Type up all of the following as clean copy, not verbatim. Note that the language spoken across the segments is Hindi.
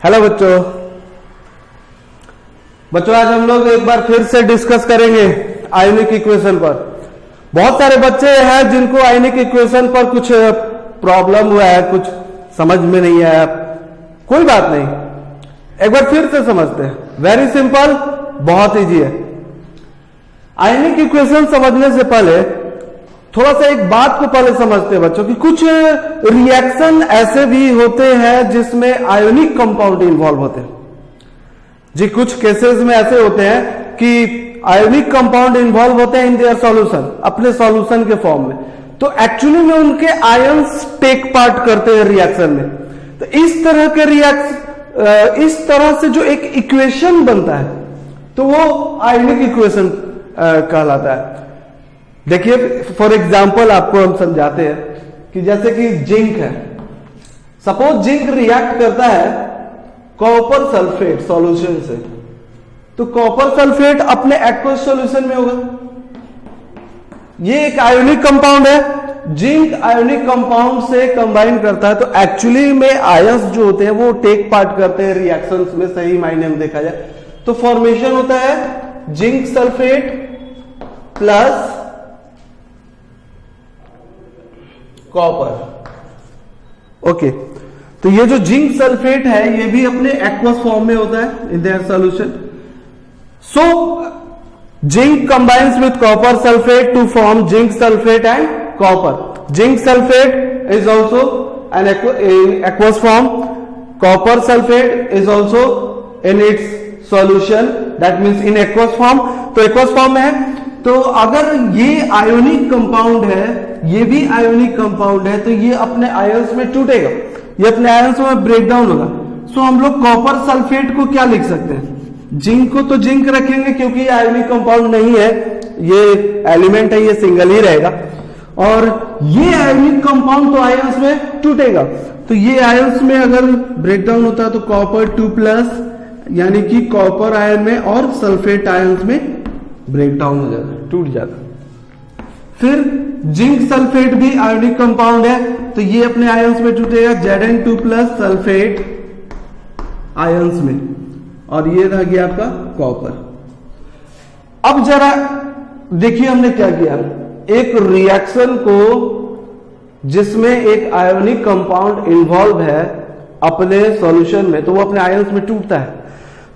हेलो बच्चों आज हम लोग एक बार फिर से डिस्कस करेंगे आयोनिक इक्वेशन पर। बहुत सारे बच्चे हैं जिनको आयोनिक इक्वेशन पर कुछ प्रॉब्लम हुआ है, कुछ समझ में नहीं आया। कोई बात नहीं, एक बार फिर से समझते हैं। वेरी सिंपल, बहुत इजी है। आयोनिक इक्वेशन समझने से पहले थोड़ा सा एक बात को पहले समझते हैं बच्चों कि कुछ रिएक्शन ऐसे भी होते हैं जिसमें आयोनिक कंपाउंड इन्वॉल्व होते हैं जी। कुछ केसेस में ऐसे होते हैं कि आयोनिक कंपाउंड इन्वॉल्व होते हैं इन देयर सॉल्यूशन, अपने सॉल्यूशन के फॉर्म में। तो एक्चुअली में उनके आयंस टेक पार्ट करते हैं रिएक्शन में। तो इस तरह के इस तरह से जो एक इक्वेशन बनता है तो वो आयोनिक इक्वेशन कहलाता है। देखिए फॉर एग्जाम्पल आपको हम समझाते हैं कि जैसे कि जिंक है। सपोज जिंक रिएक्ट करता है कॉपर सल्फेट सॉल्यूशन से, तो कॉपर सल्फेट अपने एक्वस सॉल्यूशन में होगा। ये एक आयोनिक कंपाउंड है। जिंक आयोनिक कंपाउंड से कंबाइन करता है तो एक्चुअली में आयंस जो होते हैं वो टेक पार्ट करते हैं रिएक्शंस में, सही मायने में देखा जाए तो। फॉर्मेशन होता है zinc sulphate plus copper. Okay, तो ये जो जिंक सल्फेट है ये भी अपने एक्वस फॉर्म में होता है in their solution. So zinc combines with copper sulphate to form zinc sulphate and copper. Zinc sulphate is also an aqueous form, copper sulphate is also in its solution, that means in aqueous form. तो एक्वस फॉर्म में है। तो अगर ये आयोनिक कंपाउंड है, ये भी आयोनिक कंपाउंड है, तो ये अपने आयंस में टूटेगा, ये अपने आयंस में ब्रेक डाउन होगा। सो हम लोग कॉपर सल्फेट को क्या लिख सकते हैं? जिंक को तो जिंक रखेंगे क्योंकि ये आयोनिक कंपाउंड नहीं है, ये एलिमेंट है, ये सिंगल ही रहेगा। और ये आयोनिक कंपाउंड तो आयंस में टूटेगा, तो ये आयंस में अगर ब्रेक डाउन होता है तो कॉपर 2+ यानी कि कॉपर आयन में और सल्फेट आयंस में ब्रेक डाउन हो जाता है, टूट जाता है। फिर जिंक सल्फेट भी आयोनिक कंपाउंड है, तो ये अपने आयंस में टूटेगा Zn2+ सल्फेट आयंस में, और ये रह गया आपका कॉपर। अब जरा देखिए हमने क्या किया, एक रिएक्शन को जिसमें एक आयोनिक कंपाउंड इन्वॉल्व है अपने सॉल्यूशन में, तो वो अपने आयंस में टूटता है।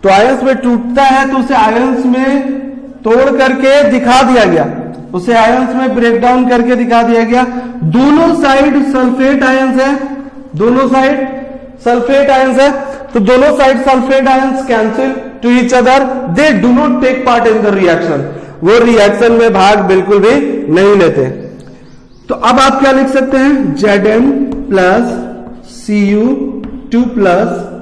तो आयंस में टूटता है तो उसे आयंस में तोड़ करके दिखा दिया गया, उसे आयंस में ब्रेक डाउन करके दिखा दिया गया। दोनों साइड सल्फेट आयंस है, दोनों साइड सल्फेट आयंस है, तो दोनों side sulphate ions cancel to each other, they do not take part in the reaction. वो रिएक्शन में भाग बिल्कुल भी नहीं लेते। तो अब आप क्या लिख सकते हैं? Zn+Cu2+,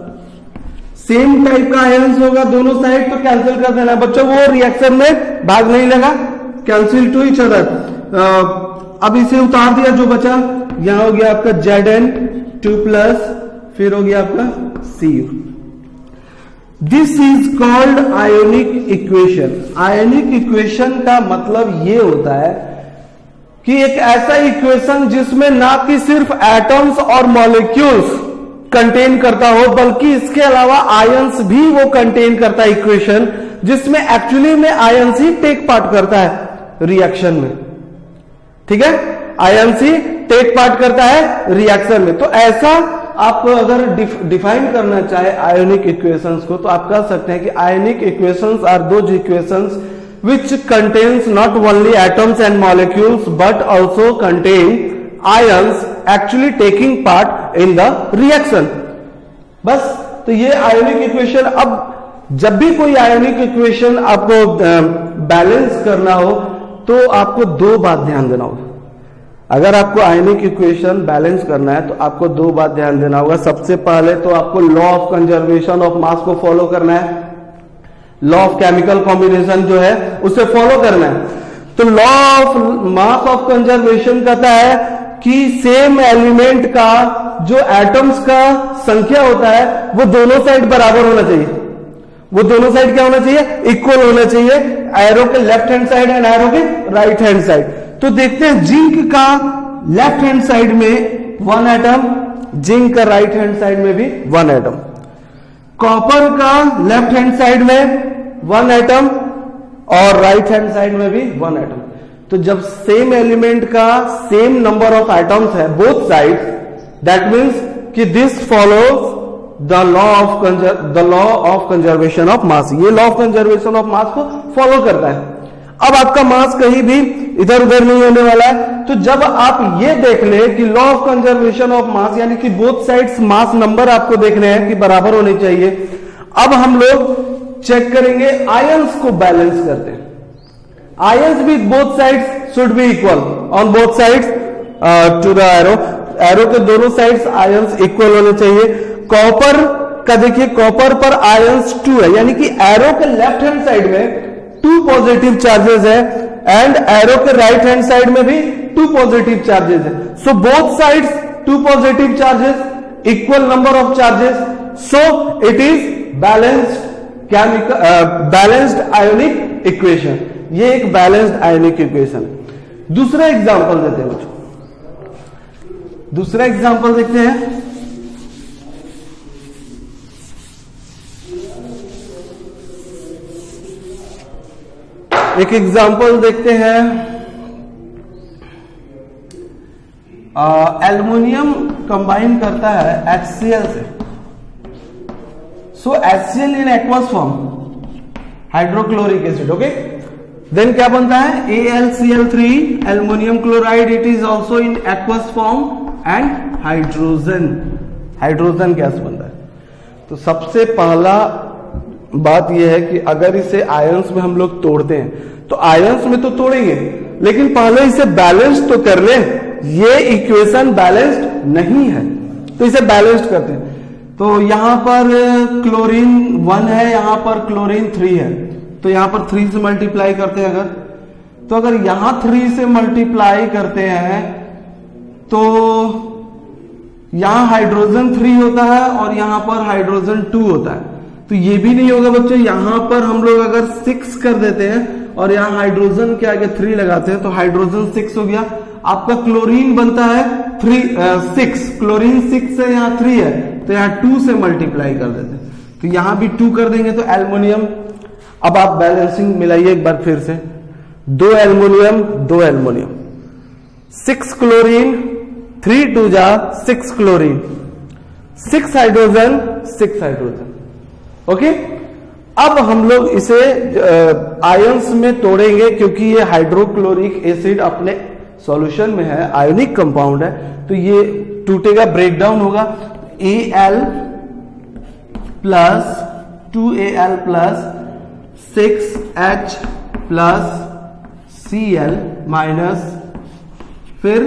सेम टाइप का आयंस होगा दोनों साइड, तो कैंसिल कर देना बच्चों, वो रिएक्शन में भाग नहीं लगा, कैंसिल टू ईच अदर। अब इसे उतार दिया, जो बचा यहां हो गया आपका Zn2+, फिर हो गया आपका Cu। This is called ionic equation. Ionic equation का मतलब ये होता है कि एक ऐसा इक्वेशन जिसमें ना कि सिर्फ एटम्स और मॉलिक्यूल्स कंटेन करता हो, बल्कि इसके अलावा आयंस भी वो कंटेन करता है इक्वेशन, जिसमें एक्चुअली में आयंस ही टेक पार्ट करता है रिएक्शन में। ठीक है, आयंस ही टेक पार्ट करता है रिएक्शन में। तो ऐसा आप अगर डिफाइन करना चाहे आयोनिक इक्वेशंस को, तो आप कह सकते हैं कि ionic equations are those equations which contains not only atoms and molecules but also contain ions actually taking part in the reaction। बस, तो ये आयोनिक इक्वेशन। अब जब भी कोई आयोनिक इक्वेशन आपको बैलेंस करना हो तो आपको दो बात ध्यान देना होगा। अगर आपको आयोनिक इक्वेशन बैलेंस करना है तो आपको दो बात ध्यान देना होगा। सबसे पहले तो आपको law of conservation of mass को फॉलो करना है, लॉ ऑफ केमिकल कॉम्बिनेशन जो है उसे फॉलो करना है। तो law of mass of conservation कहता है कि सेम एलिमेंट का जो एटम्स का संख्या होता है वो दोनों साइड बराबर होना चाहिए। वो दोनों साइड क्या होना चाहिए? इक्वल होना चाहिए, एरो के left hand side and arrow के राइट हैंड साइड। तो देखते हैं जिंक का लेफ्ट हैंड साइड में 1 एटम, जिंक का राइट हैंड साइड में भी 1 एटम। कॉपर का लेफ्ट हैंड साइड में 1 एटम और राइट हैंड साइड में भी 1 एटम। तो जब सेम एलिमेंट का सेम नंबर ऑफ एटम्स है बोथ साइड, दैट मीन्स कि this follows the law of conservation of mass. ये law of conservation of mass को फॉलो करता है। अब आपका मास कहीं भी इधर उधर नहीं होने वाला है। तो जब आप ये देख ले कि लॉ ऑफ कंजर्वेशन ऑफ मास यानी कि बोथ साइड्स मास नंबर आपको देखने हैं कि बराबर होने चाहिए। अब हम लोग चेक करेंगे आयंस को बैलेंस करते हैं। Ions with both sides should be equal on both sides to the arrow के दोनों साइड्स आयंस इक्वल होने चाहिए। कॉपर का देखिए, कॉपर पर आयंस 2 है, यानी कि एरो के लेफ्ट हैंड साइड में 2 पॉजिटिव चार्जेस है एंड एरो के राइट हैंड साइड में भी 2 पॉजिटिव चार्जेस है। So both sides 2 positive charges, equal number of charges, so it is balanced ionic equation. ये एक बैलेंस्ड आयोनिक इक्वेशन है। दूसरा एग्जांपल देते हैं बच्चों, दूसरा एग्जांपल देखते हैं। एक एग्जांपल देखते हैं, एल्युमिनियम कंबाइन करता है HCl से। So HCl in aqueous form, hydrochloric acid, okay. Then क्या बनता है, AlCl3 aluminium chloride, it is also in aqueous form and hydrogen gas बनता है। तो सबसे पहला बात यह है कि अगर इसे आयंस में हम लोग तोड़ते हैं तो आयंस में तो तोड़ेंगे, लेकिन पहले इसे बैलेंस तो कर ले। ये इक्वेशन बैलेंस्ड नहीं है, तो इसे बैलेंस्ड करते हैं। तो यहां पर क्लोरीन 1 है, यहां पर क्लोरीन 3 है, तो यहां पर 3 से मल्टीप्लाई करते हैं अगर, तो अगर यहां 3 से मल्टीप्लाई करते हैं तो यहां हाइड्रोजन 3 होता है और यहां पर हाइड्रोजन 2 होता है। तो ये भी नहीं होगा बच्चों, यहां पर हम लोग अगर 6 कर देते हैं और यहां हाइड्रोजन के आगे 3 लगाते हैं तो हाइड्रोजन 6 हो गया। आपका क्लोरीन बनता है 6, क्लोरीन 6 से यहां 3 है, तो यहां 2 से मल्टीप्लाई कर देते हैं, तो यहां भी 2 कर देंगे तो एल्युमिनियम। अब आप बैलेंसिंग मिलाइए एक बार फिर से, 2 एल्युमिनियम 2 एल्युमिनियम, 6 क्लोरीन, 3 2 जा 6 क्लोरीन, 6 हाइड्रोजन 6 हाइड्रोजन, ओके। अब हम लोग इसे आयंस में तोड़ेंगे क्योंकि ये हाइड्रोक्लोरिक एसिड अपने सॉल्यूशन में है, आयोनिक कंपाउंड है, तो ये टूटेगा, ब्रेकडाउन होगा। Al plus 2Al plus 6H plus Cl minus फिर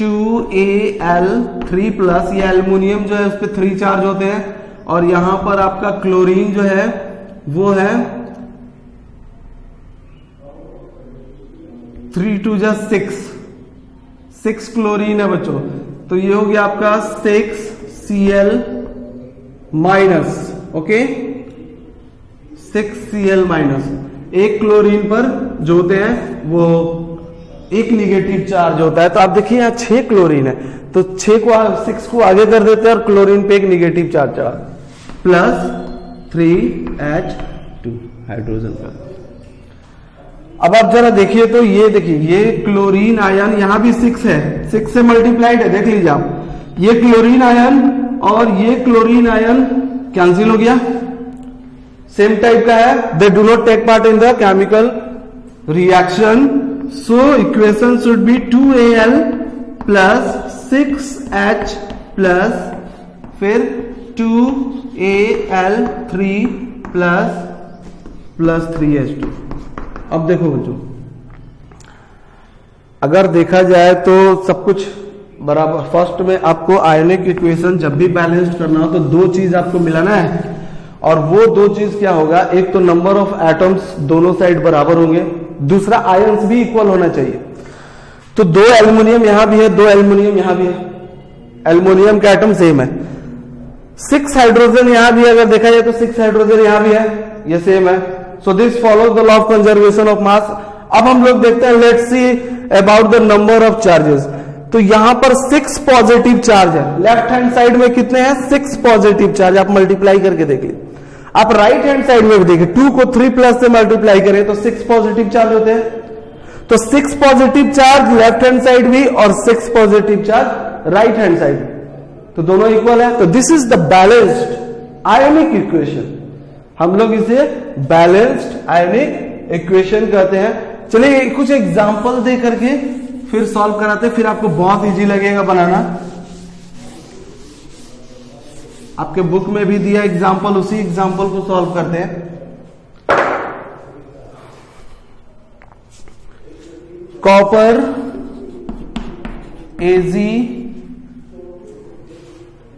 2Al3 प्लस, ये एल्युमिनियम जो है उस पर 3 चार्ज होते हैं, और यहां पर आपका क्लोरीन जो है वो है 3 2 जा 6 क्लोरीन है बच्चों, तो ये हो गया आपका 6Cl minus, okay, 6Cl minus. एक क्लोरीन पर जो होते हैं वो एक निगेटिव चार्ज होता है, तो आप देखिए यहाँ 6 क्लोरीन है, तो 6 को आगे कर देते हैं और क्लोरीन पे एक निगेटिव चार्ज चढ़ा, प्लस 3H2 हाइड्रोजन पर। अब आप जरा देखिए तो ये देखिए, ये क्लोरीन आयन यहां भी 6 है, 6 से मल्टीप्लाइड है, देख लीजिए आप, ये क्लोरीन आयन और ये क्लोरीन आयन कैंसिल हो गया, सेम टाइप का है, they do not take part in the chemical reaction, so equation should be 2Al plus 6H plus फिर 2Al3 प्लस 3H2। अब देखो बच्चों, अगर देखा जाए तो सब कुछ बराबर। फर्स्ट में आपको आयोनिक इक्वेशन जब भी बैलेंस्ड करना हो तो 2 चीज आपको मिलाना है, और वो 2 चीज क्या होगा, एक तो नंबर ऑफ एटम्स दोनों साइड बराबर होंगे, दूसरा आयंस भी इक्वल होना चाहिए। तो 2 एल्युमिनियम यहां भी है, 2 एल्युमिनियम यहां भी है, एल्युमिनियम का एटम सेम है। 6 हाइड्रोजन यहां भी है, अगर देखा जाए तो 6 हाइड्रोजन यहां भी है, ये सेम है। So this follows the law of conservation of मास। अब हम लोग देखते हैं, let's see about the number of charges. तो यहां पर 6 पॉजिटिव चार्ज है, लेफ्ट हैंड साइड में कितने हैं 6 पॉजिटिव चार्ज, आप मल्टीप्लाई करके देखिए। आप राइट हैंड साइड में भी देखिए, 2 को 3 प्लस से मल्टीप्लाई करें तो 6 पॉजिटिव चार्ज होते हैं, तो 6 positive charge left hand side भी और 6 positive charge right hand side, तो दोनों इक्वल है। तो this is the balanced ionic equation, हम लोग इसे बैलेंस्ड आयोनिक इक्वेशन कहते हैं। चलिए कुछ एग्जांपल दे करके फिर सॉल्व कराते हैं, फिर आपको बहुत इजी लगेगा बनाना। आपके बुक में भी दिया एग्जांपल, उसी एग्जांपल को सॉल्व करते हैं। कॉपर Ag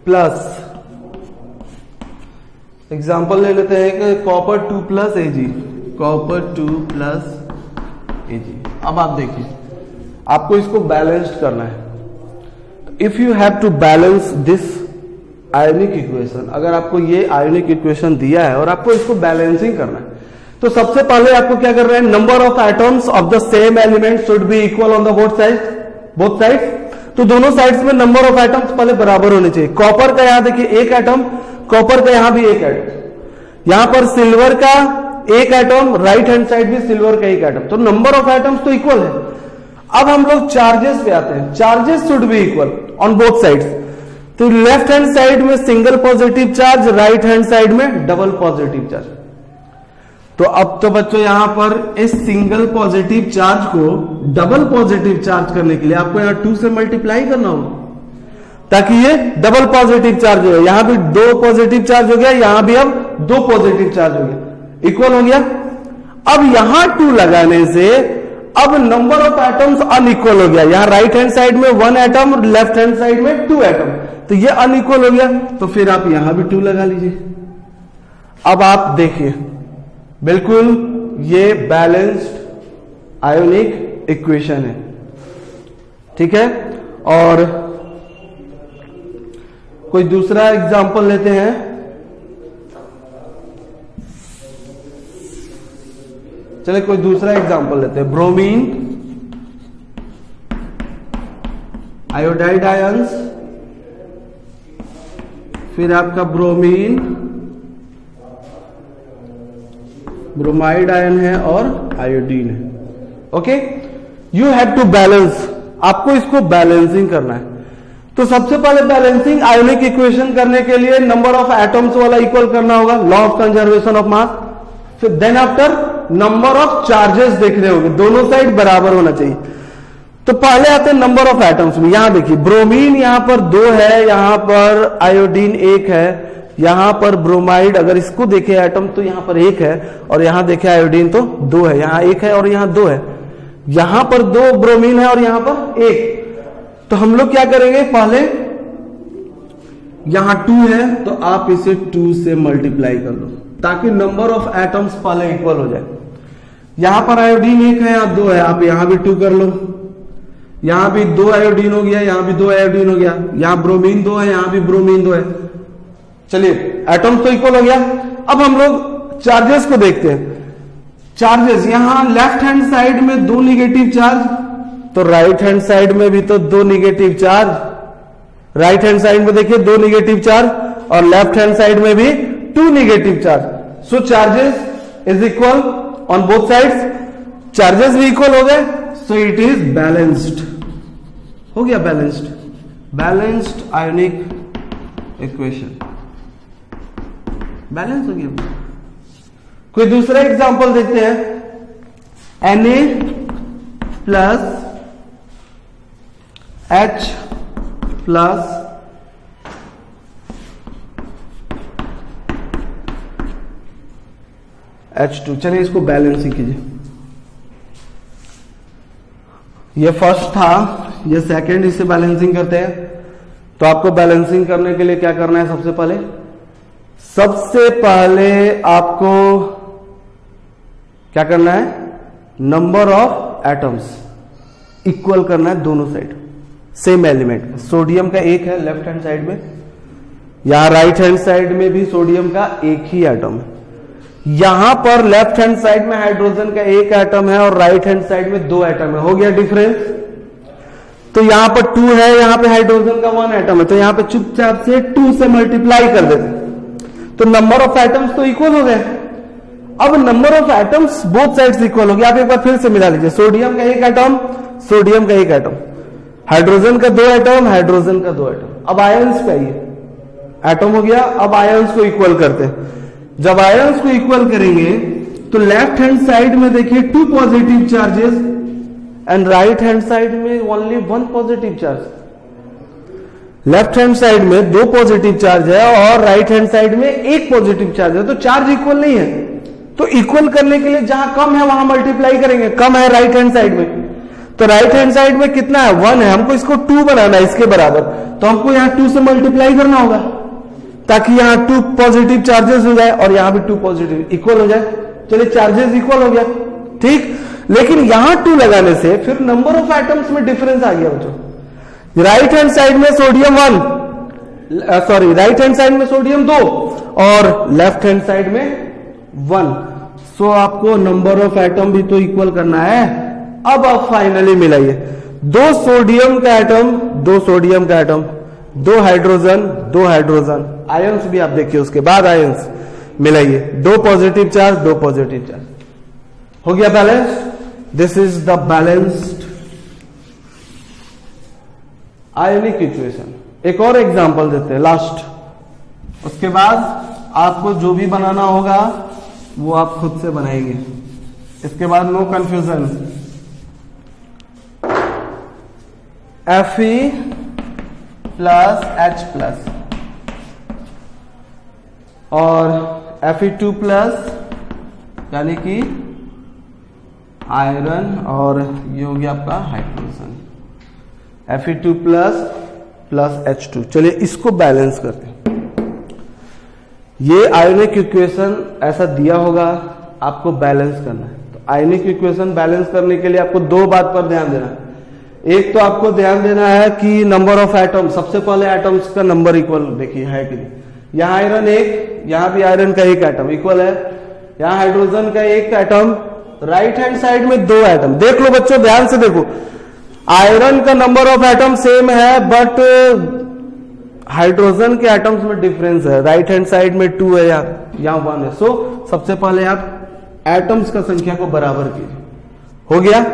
प्लस, एग्जांपल ले लेते हैं कि copper 2 plus Ag, copper 2 plus Ag। अब आप देखिए, आपको इसको बैलेंस्ड करना है। If you have to balance this ionic equation, अगर आपको ये आयोनिक इक्वेशन दिया है और आपको इसको बैलेंसिंग करना है, तो सबसे पहले आपको क्या करना है, number of atoms of the same element should be equal on the both sides. तो दोनों साइड्स में नंबर ऑफ एटम्स पहले बराबर होने चाहिए। कॉपर का यहां देखिए 1 एटम, कॉपर का यहां भी 1 एटम, यहां पर सिल्वर का 1 एटम, राइट हैंड साइड भी सिल्वर का 1 एटम, तो नंबर ऑफ एटम्स तो इक्वल है। अब हम लोग चार्जेस पे आते हैं, charges should be equal on both sides. तो लेफ्ट हैंड साइड में single positive charge, right hand side में डबल पॉजिटिव चार्ज। तो अब तो बच्चों यहां पर इस सिंगल पॉजिटिव चार्ज को डबल पॉजिटिव चार्ज करने के लिए आपको यहां 2 से मल्टीप्लाई करना होगा, ताकि ये डबल पॉजिटिव चार्ज हो। यहां भी 2 पॉजिटिव चार्ज हो गया, यहां भी अब 2 पॉजिटिव चार्ज हो गया, इक्वल हो गया। अब यहां 2 लगाने से अब नंबर ऑफ एटम्स अनइक्वल हो गया, यहां राइट हैंड साइड में 1 एटम, लेफ्ट हैंड साइड में 2 एटम, तो ये अनइक्वल हो गया। तो फिर आप यहां भी 2 लगा लीजिए। अब आप देखिए, बिल्कुल ये बैलेंस्ड आयोनिक इक्वेशन है, ठीक है। और कोई दूसरा एग्जांपल लेते हैं। चलिए कोई दूसरा एग्जांपल लेते हैं, ब्रोमीन, आयोडाइड आयंस, फिर आपका ब्रोमीन, ब्रोमाइड आयन है और आयोडीन है। Okay, you have to balance, आपको इसको बैलेंसिंग करना है। तो सबसे पहले बैलेंसिंग आयोनिक इक्वेशन करने के लिए नंबर ऑफ एटम्स वाला इक्वल करना होगा, law of conservation of mass. फिर then after number of charges देखने होंगे, दोनों साइड बराबर होना चाहिए। तो पहले आते हैं नंबर ऑफ एटम्स में। यहां देखिए, ब्रोमीन यहां पर 2 है, यहां पर आयोडीन 1 है, यहां पर ब्रोमाइड अगर इसको देखे एटम तो यहां पर 1 है, और यहां देखे आयोडीन तो 2 है, यहां 1 है और यहां 2 है, यहां पर 2 ब्रोमीन है और यहां पर 1। तो हम लोग क्या करेंगे, पहले यहां 2 है तो आप इसे 2 से मल्टीप्लाई कर लो, ताकि नंबर ऑफ एटम्स पहले इक्वल हो जाए। यहां पर आयोडीन 1 है, यहां 2 है, आप यहां भी 2 कर लो, यहां भी 2 आयोडीन हो गया, यहां भी 2 आयोडीन हो गया, यहां ब्रोमीन 2 है, यहां भी ब्रोमीन 2 है। चलिए एटम्स तो इक्वल हो गया। अब हम लोग चार्जेस को देखते हैं। चार्जेस, यहां लेफ्ट हैंड साइड में 2 निगेटिव चार्ज, तो राइट हैंड साइड में भी तो 2 negative charge. Right hand side में देखिए 2 निगेटिव चार्ज और लेफ्ट हैंड साइड में भी 2 negative charge. So charges is equal on both sides, charges भी इक्वल हो गए, सो इट इज बैलेंस्ड, हो गया balanced, balanced ionic equation, balance हो गया। कोई दूसरा एग्जांपल देखते हैं। Na plus H plus H2। चलिए इसको बैलेंस ही कीजिए। ये फर्स्ट था, ये सेकंड, इसे बैलेंसिंग करते हैं। तो आपको बैलेंसिंग करने के लिए क्या करना है, सबसे पहले आपको क्या करना है, नंबर ऑफ एटम्स इक्वल करना है दोनों साइड, सेम एलिमेंट। सोडियम का 1 है लेफ्ट हैंड साइड में, यहां राइट हैंड साइड में भी सोडियम का 1 ही एटम है। यहां पर लेफ्ट हैंड साइड में हाइड्रोजन का 1 एटम है और राइट हैंड साइड में 2 एटम है, हो गया डिफरेंस। तो यहां पर 2 है, यहां पे हाइड्रोजन का 1 एटम है, तो यहां पे चुपचाप से 2 से मल्टीप्लाई कर देते, तो नंबर ऑफ एटम्स तो इक्वल हो गए। अब number of atoms both sides equal हो गया। आप एक बार फिर से मिला लीजिए, सोडियम का 1 एटम, सोडियम का 1 एटम, हाइड्रोजन का 2 एटम, हाइड्रोजन का 2 एटम। अब आयंस का ये एटम हो गया। अब आयंस को इक्वल करते हैं। जब आयंस को इक्वल करेंगे तो लेफ्ट हैंड साइड में देखिए 2 positive charges and right hand side में only 1 positive charge. Left hand side में 2 पॉजिटिव चार्ज है और राइट हैंड साइड में 1 पॉजिटिव चार्ज है, तो चार्ज इक्वल नहीं है। तो इक्वल करने के लिए जहां कम है वहां मल्टीप्लाई करेंगे। कम है राइट हैंड साइड में, तो राइट हैंड साइड में कितना है, 1 है, हमको इसको 2 बनाना है इसके बराबर, तो हमको यहां 2 से मल्टीप्लाई करना होगा ताकि यहां 2 पॉजिटिव चार्जेस हो जाए और यहां भी 2 पॉजिटिव इक्वल हो जाए। चलिए चार्जेस इक्वल हो गया, ठीक। लेकिन यहां 2 लगाने से फिर नंबर ऑफ एटम्स में डिफरेंस आ गया बच्चों। राइट हैंड साइड में sodium 1, sorry right hand side में सोडियम 2 और लेफ्ट हैंड साइड में 1। सो आपको नंबर ऑफ एटम भी तो इक्वल करना है। अब आप फाइनली मिलाइए, 2 सोडियम का एटम, 2 सोडियम का एटम, 2 हाइड्रोजन, 2 हाइड्रोजन, आयंस भी आप देखिए उसके बाद आयंस मिलाइए, 2 पॉजिटिव चार्ज, 2 पॉजिटिव चार्ज, हो गया balanced. This is the balanced ionic equation. एक और एग्जांपल देते हैं लास्ट, उसके बाद आपको जो भी बनाना होगा वो आप खुद से बनाएंगे। इसके बाद no confusion. Fe plus H plus और Fe2 प्लस यानी कि आयरन और ये हो गया आपका हाइड्रोजन, Fe2 प्लस H2। चलिए इसको बैलेंस करते हैं। ये आयनिक इक्वेशन ऐसा दिया होगा, आपको बैलेंस करना है। तो आयनिक इक्वेशन बैलेंस करने के लिए आपको 2 बात पर ध्यान देना है। एक तो आपको ध्यान देना है कि नंबर ऑफ एटम, सबसे पहले एटम्स का नंबर इक्वल देखिए है कि नहीं। यहां आयरन 1, यहां भी आयरन का 1 एटम इक्वल है, यहां हाइड्रोजन का 1 एटम, राइट हैंड साइड में 2 एटम। देख लो बच्चों, ध्यान से देखो, आयरन का नंबर ऑफ एटम सेम है बट हाइड्रोजन के एटम्स में डिफरेंस है। राइट हैंड साइड में 2 है, यहां 1 है। सो सबसे पहले आप एटम्स का संख्या को बराबर कीजिए, हो गया।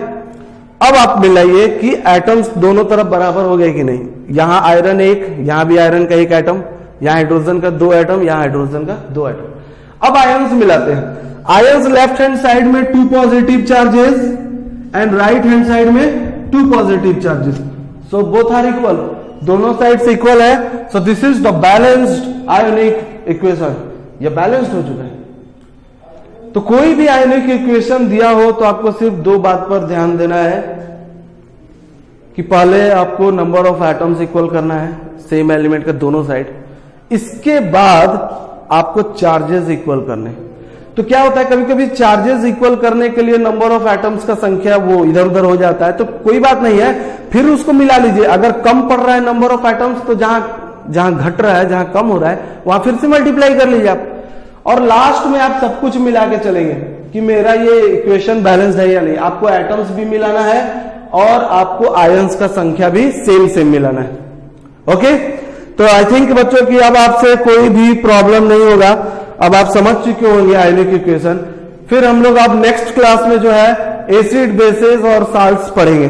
अब आप मिलाइए कि एटम्स दोनों तरफ बराबर हो गए कि नहीं। यहां आयरन 1, यहां भी आयरन का 1 एटम, यहां हाइड्रोजन का 2 एटम, यहां हाइड्रोजन का 2 एटम। अब आयंस मिलाते हैं। आयंस लेफ्ट हैंड साइड में 2 positive charges and right hand side में 2 positive charges, so both are equal, दोनों साइड से इक्वल है। So this is the balanced ionic equation. यह बैलेंस्ड हो चुका है। तो कोई भी आयनिक इक्वेशन दिया हो तो आपको सिर्फ 2 बात पर ध्यान देना है कि पहले आपको नंबर ऑफ एटम्स इक्वल करना है सेम एलिमेंट का दोनों साइड, इसके बाद आपको चार्जेस इक्वल करने। तो क्या होता है, कभी कभी चार्जेस इक्वल करने के लिए नंबर ऑफ एटम्स का संख्या वो इधर उधर हो जाता है, तो कोई बात नहीं है, फिर उसको मिला लीजिए। अगर कम पड़ रहा है नंबर ऑफ एटम्स तो जहां घट रहा है, जहां कम हो रहा है वहां फिर से मल्टीप्लाई कर लीजिए आप, और लास्ट में आप सब कुछ मिला के चलेंगे कि मेरा ये इक्वेशन बैलेंस है या नहीं। आपको एटम्स भी मिलाना है और आपको आयंस का संख्या भी सेम मिलाना है। ओके, तो आई थिंक बच्चों की अब आपसे कोई भी प्रॉब्लम नहीं होगा। अब आप समझ चुके होंगे आयनिक इक्वेशन। फिर हम लोग अब नेक्स्ट क्लास में जो है एसिड, बेसेस और साल्ट्स पढ़ेंगे।